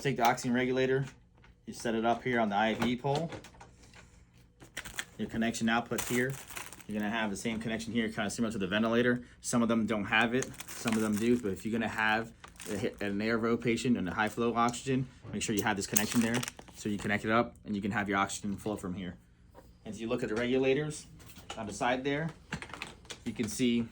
Take the oxygen regulator, you set it up here on the IV pole. Your connection output here, you're gonna have the same connection here, kind of similar to the ventilator. Some of them don't have it, some of them do, but if you're gonna have an Airvo patient and a high flow oxygen, make sure you have this connection there. So you connect it up and you can have your oxygen flow from here. As you look at the regulators on the side there, you can see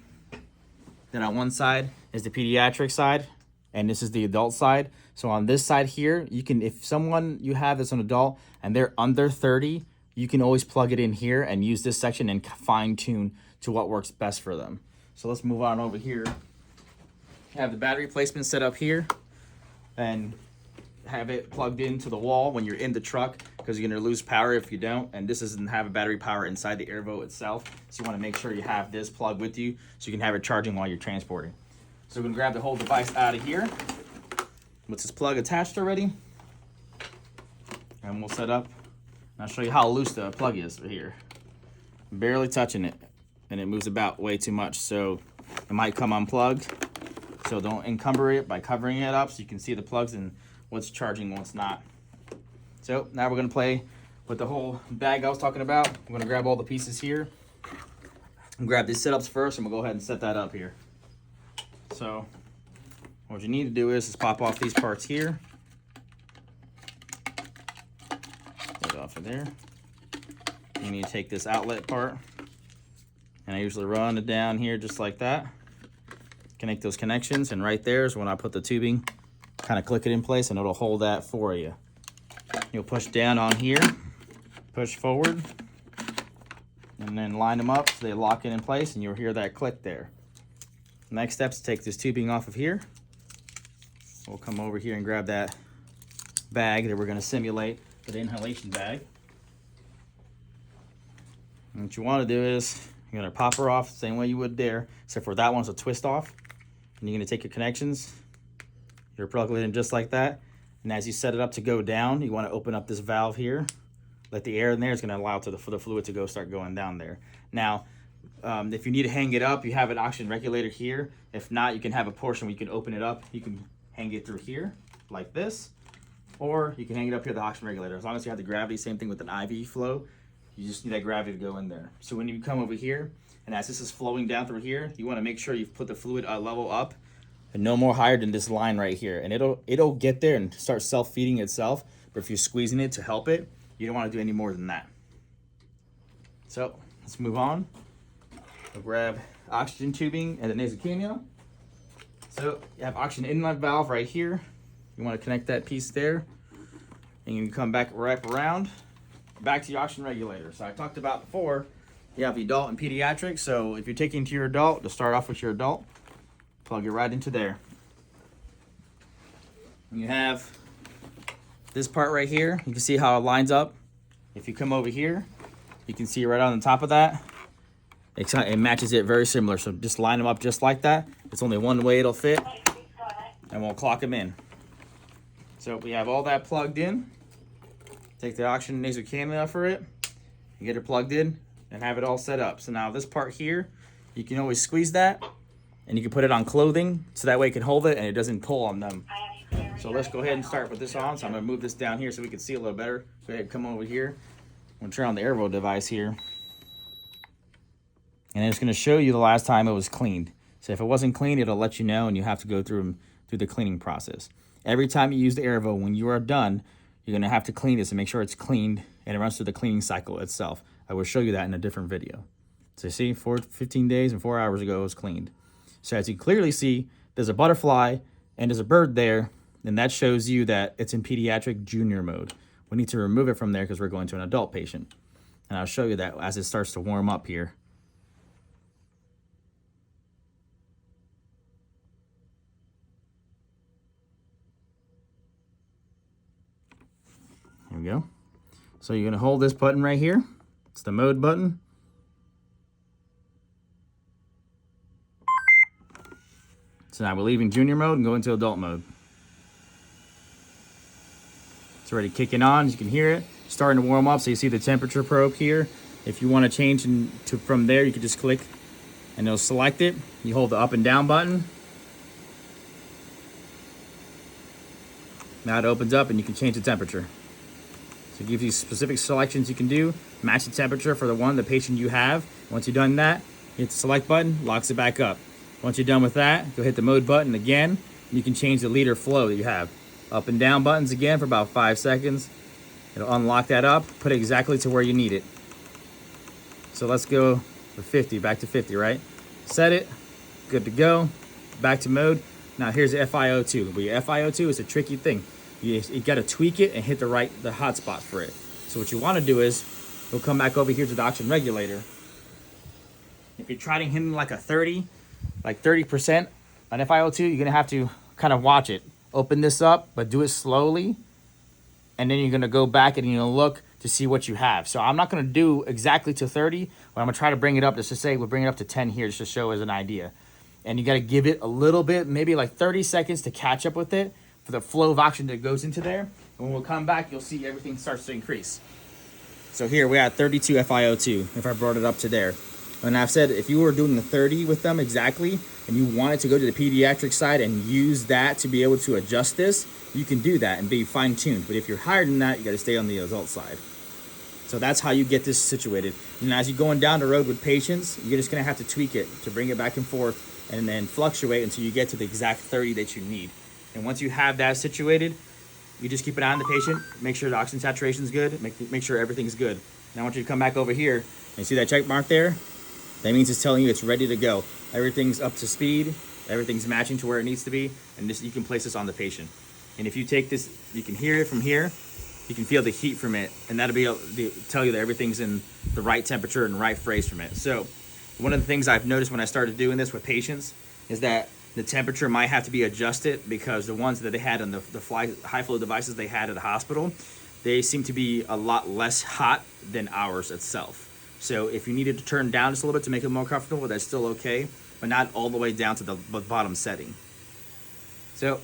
that on one side is the pediatric side and this is the adult side. So on this side here, you can, if someone you have that's an adult and they're under 30, you can always plug it in here and use this section and fine tune to what works best for them. So let's move on over here. Have the battery placement set up here and have it plugged into the wall when you're in the truck, because you're gonna lose power if you don't. And this doesn't have a battery power inside the Airvo itself. So you wanna make sure you have this plugged with you so you can have it charging while you're transporting. So we're gonna grab the whole device out of here with this plug attached already. And we'll set up. I'll show you how loose the plug is right here. Barely touching it, and it moves about way too much, so it might come unplugged. So don't encumber it by covering it up so you can see the plugs and what's charging, what's not. So now we're gonna play with the whole bag I was talking about. I'm gonna grab all the pieces here and grab these setups first, and we'll go ahead and set that up here. So what you need to do is pop off these parts here. Off of there. You need to take this outlet part, and I usually run it down here just like that. Connect those connections, and right there is when I put the tubing, kind of click it in place and it'll hold that for you. You'll push down on here, push forward, and then line them up so they lock it in place, and you'll hear that click there. Next step is to take this tubing off of here. We'll come over here and grab that bag that we're going to simulate, the inhalation bag. And what you want to do is you're going to pop her off the same way you would there, except for that one's a twist off. And you're going to take your connections, you're plug it in just like that. And as you set it up to go down, you want to open up this valve here. Let the air in there, is going to allow for the fluid to start going down there. Now, if you need to hang it up, you have an oxygen regulator here. If not, you can have a portion where you can open it up. You can hang it through here like this, or you can hang it up here, the oxygen regulator. As long as you have the gravity, same thing with an IV flow, you just need that gravity to go in there. So when you come over here, and as this is flowing down through here, you wanna make sure you've put the fluid level up and no more higher than this line right here. And it'll get there and start self-feeding itself, but if you're squeezing it to help it, you don't wanna do any more than that. So let's move on. We'll grab oxygen tubing and the nasal cannula. So you have oxygen inlet valve right here. You want to connect that piece there, and you can come back wrap around back to your oxygen regulator. So I talked about before, you have the adult and pediatric. So if you're taking to your adult, to start off with your adult, plug it right into there. And you have this part right here. You can see how it lines up. If you come over here, you can see right on the top of that, it matches it very similar. So just line them up just like that. It's only one way it'll fit, and we'll clock them in. So we have all that plugged in. Take the oxygen nasal cannula for it, you get it plugged in, and have it all set up. So now this part here, you can always squeeze that, and you can put it on clothing, so that way it can hold it and it doesn't pull on them. So let's go ahead and start with this on. So I'm gonna move this down here so we can see a little better. Go ahead, come over here. I'm gonna turn on the Airvo device here. And it's gonna show you the last time it was cleaned. So if it wasn't clean, it'll let you know, and you have to go through the cleaning process. Every time you use the Airvo, when you are done, you're gonna have to clean this and make sure it's cleaned, and it runs through the cleaning cycle itself. I will show you that in a different video. So you see, 15 days and 4 hours ago it was cleaned. So as you clearly see, there's a butterfly and there's a bird there, and that shows you that it's in pediatric junior mode. We need to remove it from there because we're going to an adult patient. And I'll show you that as it starts to warm up here. Here we go. So you're gonna hold this button right here. It's the mode button. So now we're leaving junior mode and going to adult mode. It's already kicking on, you can hear it. Starting to warm up, so you see the temperature probe here. If you wanna change from there, you can just click and it'll select it. You hold the up and down button. Now it opens up and you can change the temperature. So it gives you specific selections you can do. Match the temperature for the patient you have. Once you've done that, hit the select button, locks it back up. Once you're done with that, go hit the mode button again. And you can change the liter flow that you have. Up and down buttons again for about 5 seconds. It'll unlock that up, put it exactly to where you need it. So let's go for 50, back to 50, right? Set it, good to go, back to mode. Now here's the FiO2. But your FiO2 is a tricky thing. You gotta tweak it and hit the hot spot for it. So what you wanna do is, we'll come back over here to the oxygen regulator. If you're trying to hit like a 30, like 30% on FiO2, you're gonna have to kind of watch it. Open this up, but do it slowly. And then you're gonna go back and you're gonna look to see what you have. So I'm not gonna do exactly to 30, but I'm gonna try to bring it up, just to say we'll bring it up to 10 here, just to show as an idea. And you gotta give it a little bit, maybe like 30 seconds to catch up with it for the flow of oxygen that goes into there. And when we'll come back, you'll see everything starts to increase. So here we're at 32 FiO2, if I brought it up to there. And I've said if you were doing the 30 with them exactly, and you wanted to go to the pediatric side and use that to be able to adjust this, you can do that and be fine-tuned. But if you're higher than that, you got to stay on the adult side. So that's how you get this situated. And as you're going down the road with patients, you're just going to have to tweak it to bring it back and forth and then fluctuate until you get to the exact 30 that you need. And once you have that situated, you just keep an eye on the patient, make sure the oxygen saturation is good, make sure everything's good. Now I want you to come back over here and see that check mark there? That means it's telling you it's ready to go. Everything's up to speed, everything's matching to where it needs to be, and this, you can place this on the patient. And if you take this, you can hear it from here, you can feel the heat from it, and that'll be able to tell you that everything's in the right temperature and right phase from it. So one of the things I've noticed when I started doing this with patients is that the temperature might have to be adjusted because the ones that they had on the high flow devices they had at the hospital, they seem to be a lot less hot than ours itself. So if you needed to turn down just a little bit to make it more comfortable, that's still okay, but not all the way down to the bottom setting. So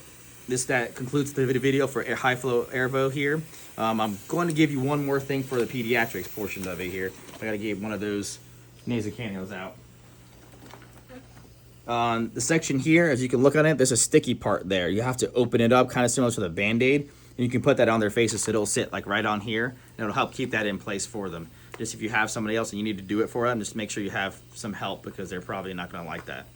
that concludes the video for high flow Airvo here. I'm going to give you one more thing for the pediatrics portion of it here. I gotta get one of those nasal cannulas out. On the section here, as you can look on it, there's a sticky part there. You have to open it up, kind of similar to the Band-Aid, and you can put that on their faces so it'll sit like right on here, and it'll help keep that in place for them. Just if you have somebody else and you need to do it for them, just make sure you have some help because they're probably not gonna like that.